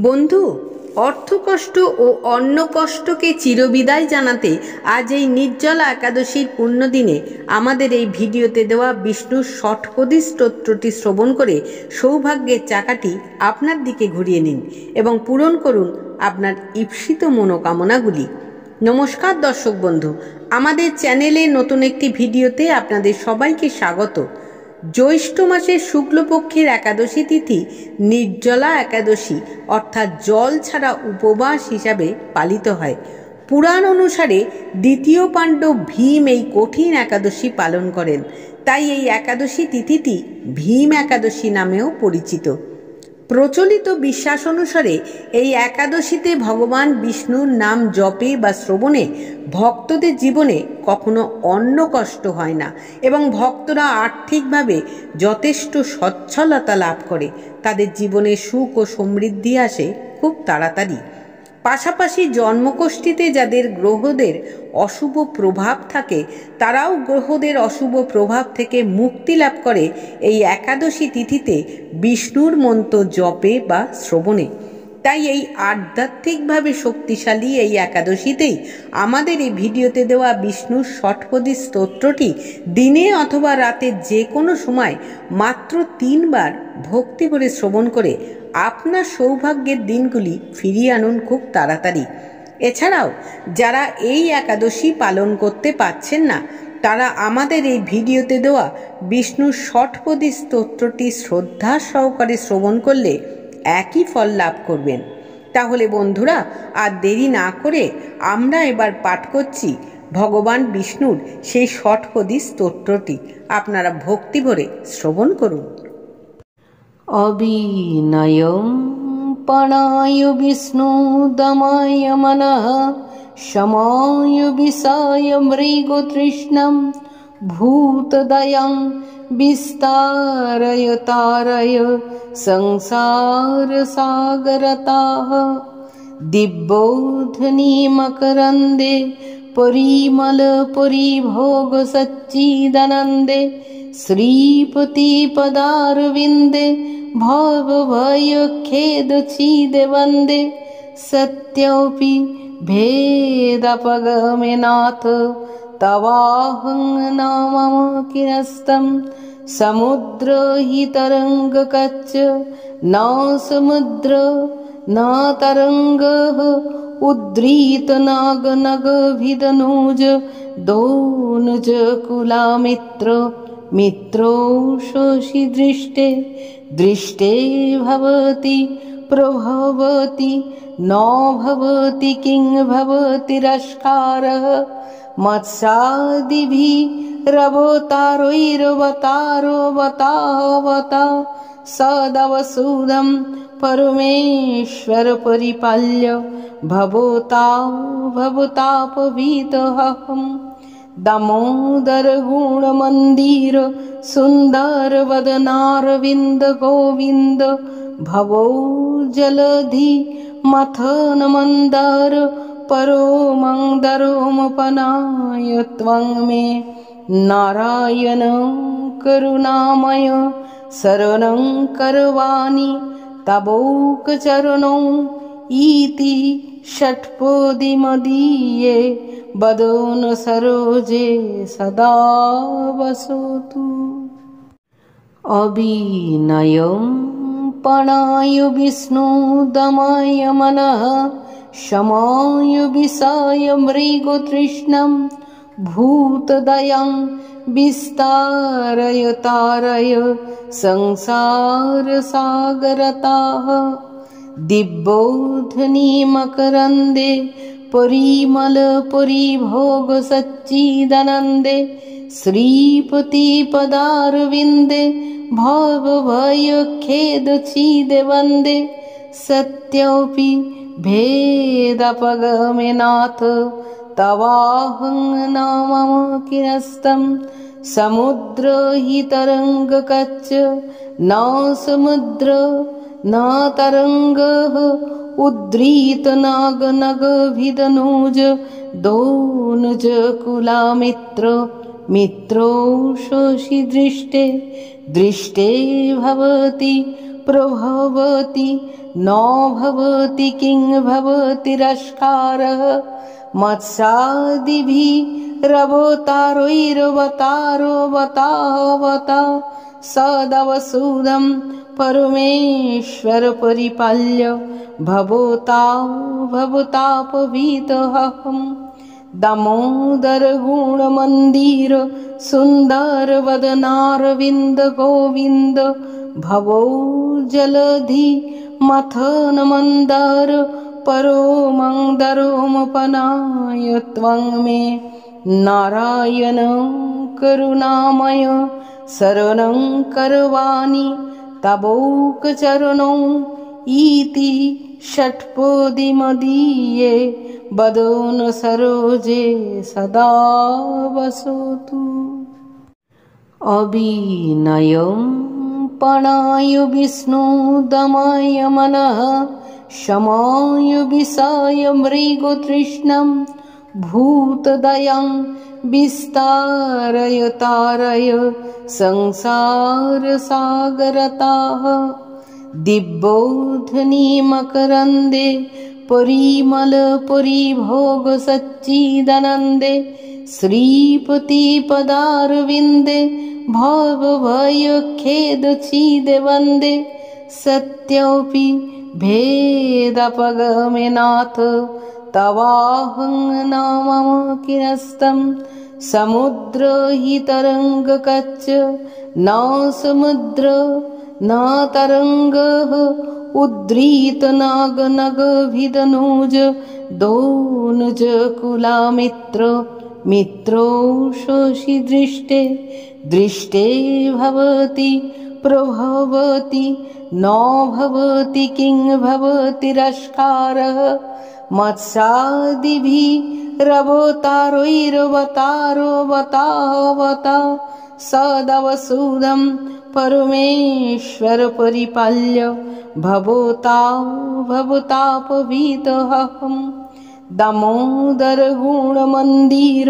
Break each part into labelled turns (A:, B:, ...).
A: বন্ধু, অর্থকষ্ট ও অন্ন কষ্টকে চিরবিদায় জানাতে আজ এই নির্জলা একাদশীর পুণ্যদিনে আমাদের এই ভিডিওতে দেওয়া বিষ্ণুর ষটপদী স্তোত্রটি শ্রবণ করে সৌভাগ্যের চাকাটি আপনার দিকে ঘুরিয়ে নিন এবং পূরণ করুন আপনার ঈপ্সিত মনোকামনাগুলি। নমস্কার দর্শক বন্ধু, আমাদের চ্যানেলে নতুন একটি ভিডিওতে আপনাদের সবাইকে স্বাগত। জ্যৈষ্ঠ মাসের শুক্লপক্ষের একাদশী তিথি নির্জলা একাদশী অর্থাৎ জল ছাড়া উপবাস হিসাবে পালিত হয়। পুরাণ অনুসারে দ্বিতীয় পাণ্ডব ভীম এই কঠিন একাদশী পালন করেন, তাই এই একাদশী তিথিটি ভীম একাদশী নামেও পরিচিত। প্রচলিত বিশ্বাস অনুসারে এই একাদশীতে ভগবান বিষ্ণুর নাম জপে বা শ্রবণে ভক্তদের জীবনে কখনো অন্ন কষ্ট হয় না এবং ভক্তরা আর্থিকভাবে যথেষ্ট সচ্ছলতা লাভ করে। তাদের জীবনে সুখ ও সমৃদ্ধি আসে খুব তাড়াতাড়ি। পাশাপাশি জন্মকোষ্ঠীতে যাদের গ্রহদের অশুভ প্রভাব থাকে তারাও গ্রহদের অশুভ প্রভাব থেকে মুক্তি লাভ করে এই একাদশী তিথিতে বিষ্ণুর মন্ত্র জপে বা শ্রবণে। তাই এই আধ্যাত্মিকভাবে শক্তিশালী এই একাদশীতেই আমাদের এই ভিডিওতে দেওয়া বিষ্ণুর ষটপদী স্তোত্রটি দিনে অথবা রাতে যে কোনো সময় মাত্র 3 বার ভক্তি করে শ্রবণ করে আপনার সৌভাগ্যের দিনগুলি ফিরিয়ে আনুন খুব তাড়াতাড়ি। এছাড়াও যারা এই একাদশী পালন করতে পারছেন না তারা আমাদের এই ভিডিওতে দেওয়া বিষ্ণুর ষটপদী স্তোত্রটি শ্রদ্ধা সহকারে শ্রবণ করলে একই ফল লাভ করবেন। তাহলে বন্ধুরা, আর দেরি না করে আমরা এবার পাঠ করছি ভগবান বিষ্ণুর সেই ষটপদী স্তোত্রটি। আপনারা ভক্তি ভরে শ্রবণ করুন।
B: অবিনয়ম পণায় বিষ্ণু দমায় মনঃ শমায় বিষায় মৃগতৃষ্ণম ভূতদয়ং বিস্তারয় তারয় সংসার সাগরতাঃ দিব্যৌধনি মকরন্দে পরিমল পরিভোগ সচ্চিদানন্দে শ্রীপতি পদারবিন্দে ভব ভয় খেদ ছিদে বন্দে সত্যপি ভেদপগমে নাথ তবাহং নামম কিরস্তম সমুদ্র হি তরঙ্গ কচ্চ ন সমুদ্র ন তরঙ্গ উদ্রীত নাগ নগ ভিদনুজ দোনুজ কুলা মিত্র মিত্রো শোষি দৃষ্টে দৃষ্টে ভবতি প্রভবতি ন ভবতি কিং ভবতি রস্কারঃ মৎস্যাদিভিরবতারৈরবতারোবতাবতা সদবসুদম পরমেশ্বর পরিপাল্য ভবতাপভীতহম দামোদর গুণ মন্দির সুন্দর বদনারবিন্দ গোবিন্দ ভবো জলধি মথন মন্দর পরমংদরোমপনায় ত্বং মে নারায়ণ করুণাময় শরণং করবাণি তবৌক চরণৌ ইতি ষটপদীমদীয়ে বদন সরোজে সদা বসতু। অবিনয়ম পণায় বিষ্ণু দমায় মনঃ শমায় বিষায় মৃগতৃষ্ণম ভূতদয়ং বিস্তারয় তারয় সংসার সাগরতাঃ দিব্যৌধনি মকরন্দে পরিমল পরিভোগ সচ্চিদানন্দে শ্রীপতি পদারবিন্দে ভব ভয় খেদ ছিদে বন্দে সত্যপি ভেদপগমে নাথ তবাহং নামম কিরস্তম সমুদ্র হি তরঙ্গ কচ্চ ন সমুদ্র ন তরঙ্গ উদ্রীত নাগ নগ ভিদনুজ দোনুজ কুলা মিত্র মিত্রো শোষি দৃষ্টে দৃষ্টে ভবতি प्रभवति न भवति किं भवतिरस्कारः मत्सादिभिरवतारैरवतारोऽवतावता सदवसुदं परमेश्वर परिपाल्य भवतापभीतहम् दामोदर गुणमन्दिर सुन्दर वदनारविन्द गोविन्द भवो जलधि मथन मन्दार परो मन्दरोमपनाय त्वं मे नारायण करुणामय शरणं करवाणि तवोकचरणौ इति षट्पदीमदीये वदन सरोजे सदा वसतु। अविनयं पणाय विष्णु दमाय मनः शमाय विषाय मृगतृष्णं भूतदयं विस्तारय तारय संसारसागरताः दिव्योधनी मकरन्दे परिमल परिभोग सच्चिदानन्दे श्रीपति पदारविन्दे भवभयखेदचिदे वन्दे सत्योऽपि भेदपगमे नाथ तवाहं न मम किरस्तं समुद्र हि तरङ्गकच्च न समुद्र न तरङ्गः उद्रीत नागनगभिदनुज दोनुज कुलामित्र मित्रो शोषि दृष्टे दृष्टे भवति प्रभवति न भवति किं भवतिरस्कारः मत्सादिभिरवतारैरवतारोऽवतावता सदवसुदं परमेश्वर परिपाल्य भवतापभीतहम् दामोदर गुणमन्दिर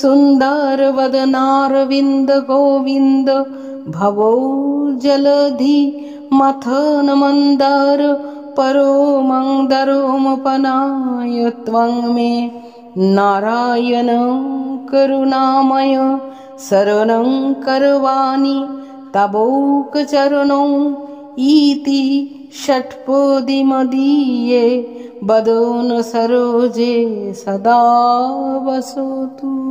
B: सुन्दर वदनारविन्द गोविन्द भवो जलधि मथन मन्दार परो मन्दरोमपनाय त्वं मे नारायण करुणामय शरणं करवाणि तवोकचरणौ इति षट्पदीमदीये वदन सरोजे सदा वसतु।